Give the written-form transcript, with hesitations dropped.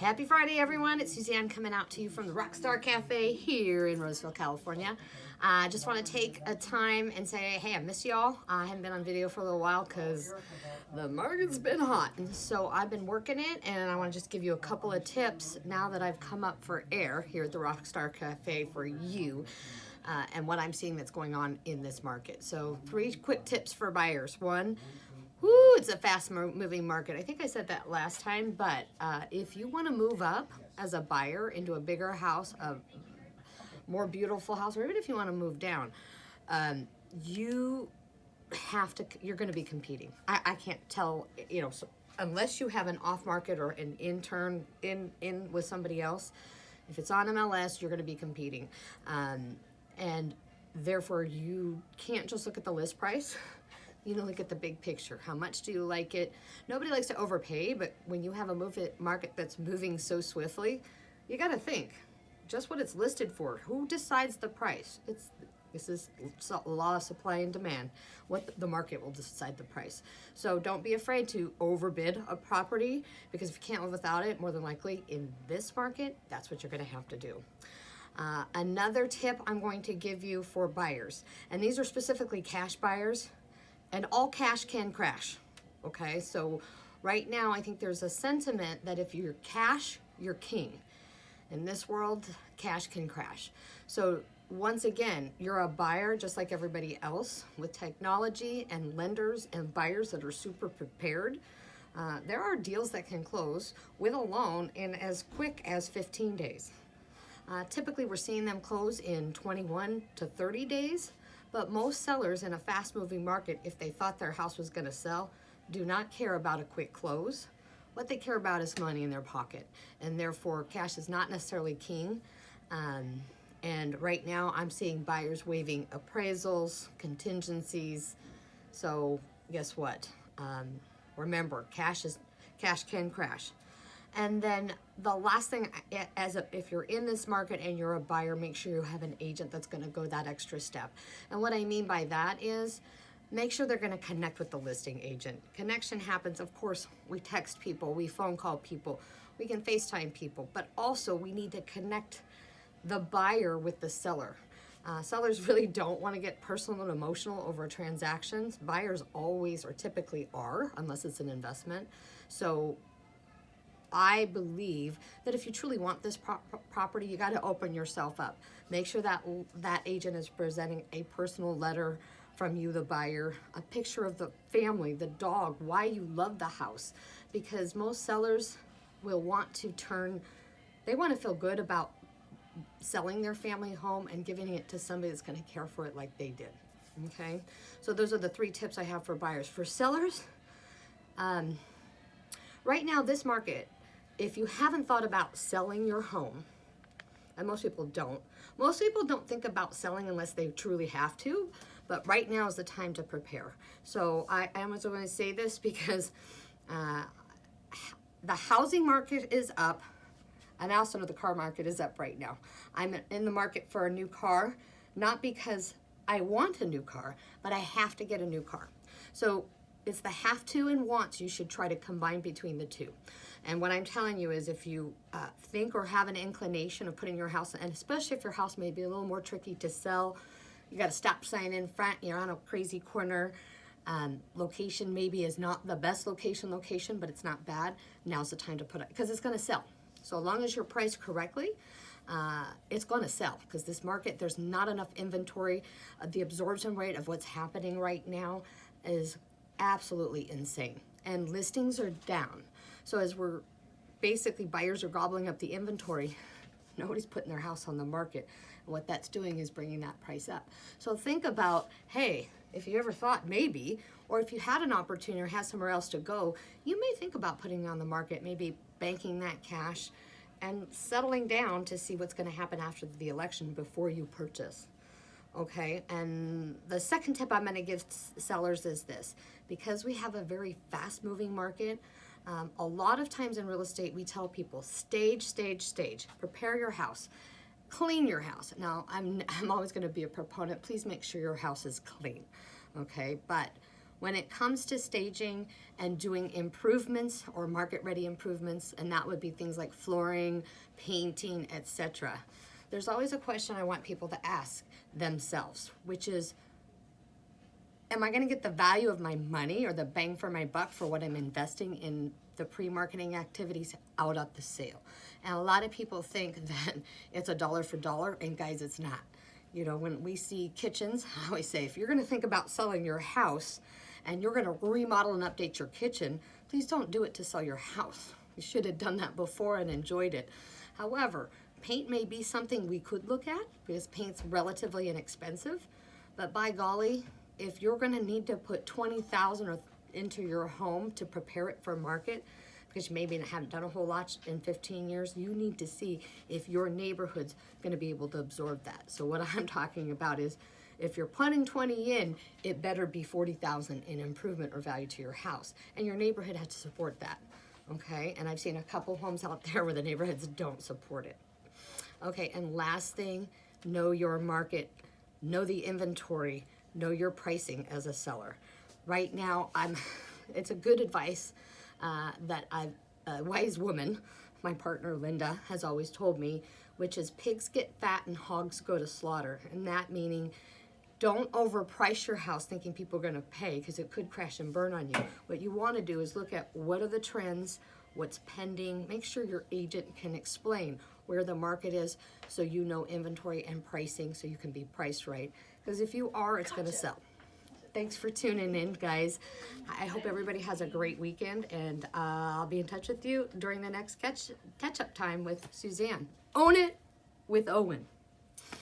Happy Friday, everyone. It's Suzanne coming out to you from the Rockstar Cafe here in Roseville, California. I just want to take a time and say, hey, I miss y'all. I haven't been on video for a little while because the market's been hot. And so I've been working it, and I want to just give you a couple of tips now that I've come up for air here at the Rockstar Cafe for you. And what I'm seeing that's going on in this market. So 3 quick tips for buyers. 1, it's a fast moving market. I think I said that last time, but if you want to move up as a buyer into a bigger house, a more beautiful house, or even if you want to move down, you're going to be competing. I can't tell, so unless you have an off market or an intern in with somebody else, if it's on MLS, you're going to be competing. And therefore you can't just look at the list price. You look at the big picture. How much do you like it? Nobody likes to overpay, but when you have a market that's moving so swiftly, you got to think just what it's listed for. Who decides the price? This is a law of supply and demand. The market will decide the price. So don't be afraid to overbid a property, because if you can't live without it, more than likely in this market, that's what you're going to have to do. Another tip I'm going to give you for buyers, and these are specifically cash buyers. And all cash can crash, okay? So right now, I think there's a sentiment that if you're cash, you're king. In this world, cash can crash. So once again, you're a buyer just like everybody else with technology and lenders and buyers that are super prepared. There are deals that can close with a loan in as quick as 15 days. Typically, we're seeing them close in 21 to 30 days. But most sellers in a fast-moving market, if they thought their house was going to sell, do not care about a quick close. What they care about is money in their pocket, and therefore cash is not necessarily king. And right now I'm seeing buyers waiving appraisals, contingencies. So guess what? Remember, cash can crash. And then the last thing, if you're in this market and you're a buyer, make sure you have an agent that's going to go that extra step. And what I mean by that is make sure they're going to connect with the listing agent. Connection happens, of course, we text people, we phone call people, we can FaceTime people, but also we need to connect the buyer with the seller. Sellers really don't want to get personal and emotional over transactions. Buyers always or typically are, unless it's an investment. So I believe that if you truly want this property, you got to open yourself up. Make sure that that agent is presenting a personal letter from you, the buyer, a picture of the family, the dog, why you love the house. Because most sellers will want to they want to feel good about selling their family home and giving it to somebody that's going to care for it like they did. Okay? So those are the 3 tips I have for buyers. For sellers, right now, this market, if you haven't thought about selling your home, and most people don't think about selling unless they truly have to, but right now is the time to prepare. So I was going to say this because the housing market is up, and also the car market is up right now. I'm in the market for a new car, not because I want a new car, but I have to get a new car. So it's the have to and wants you should try to combine between the two. And what I'm telling you is if you think or have an inclination of putting your house, and especially if your house may be a little more tricky to sell, you got a stop sign in front, you're on a crazy corner, location maybe is not the best location, but it's not bad, now's the time to put it, because it's going to sell. So as long as you're priced correctly, it's going to sell, because this market, there's not enough inventory. The absorption rate of what's happening right now is absolutely insane, and listings are down. So as buyers are gobbling up the inventory, nobody's putting their house on the market, and what that's doing is bringing that price up. So think about, hey, if you ever thought maybe, or if you had an opportunity or had somewhere else to go, you may think about putting it on the market, maybe banking that cash and settling down to see what's going to happen after the election before you purchase. Okay, and the second tip I'm going to give sellers is this. Because we have a very fast-moving market, a lot of times in real estate, we tell people, stage. Prepare your house. Clean your house. Now, I'm always going to be a proponent. Please make sure your house is clean, okay? But When it comes to staging and doing improvements or market-ready improvements, and that would be things like flooring, painting, etc., there's always a question I want people to ask themselves, which is, am I going to get the value of my money or the bang for my buck for what I'm investing in the pre-marketing activities out at the sale? And a lot of people think that it's a dollar for dollar, and guys, it's not. You know, when we see kitchens, I always say, if you're going to think about selling your house and you're going to remodel and update your kitchen, please don't do it to sell your house. You should have done that before and enjoyed it. However, paint may be something we could look at because paint's relatively inexpensive, but by golly, if you're going to need to put $20,000 into your home to prepare it for market, because you maybe haven't done a whole lot in 15 years, you need to see if your neighborhood's going to be able to absorb that. So what I'm talking about is, if you're putting 20 in, it better be 40,000 in improvement or value to your house, and your neighborhood has to support that. Okay, and I've seen a couple homes out there where the neighborhoods don't support it. Okay, and last thing, know your market, know the inventory, know your pricing as a seller. Right now, it's a good advice that a wise woman, my partner Linda, has always told me, which is pigs get fat and hogs go to slaughter. And that meaning, don't overprice your house thinking people are going to pay, because it could crash and burn on you. What you want to do is look at what are the trends, what's pending, make sure your agent can explain where the market is so you know inventory and pricing so you can be priced right. Because if you are, it's going to sell. Thanks for tuning in, guys. I hope everybody has a great weekend, and I'll be in touch with you during the next catch-up time with Suzanne. Own it with Owen.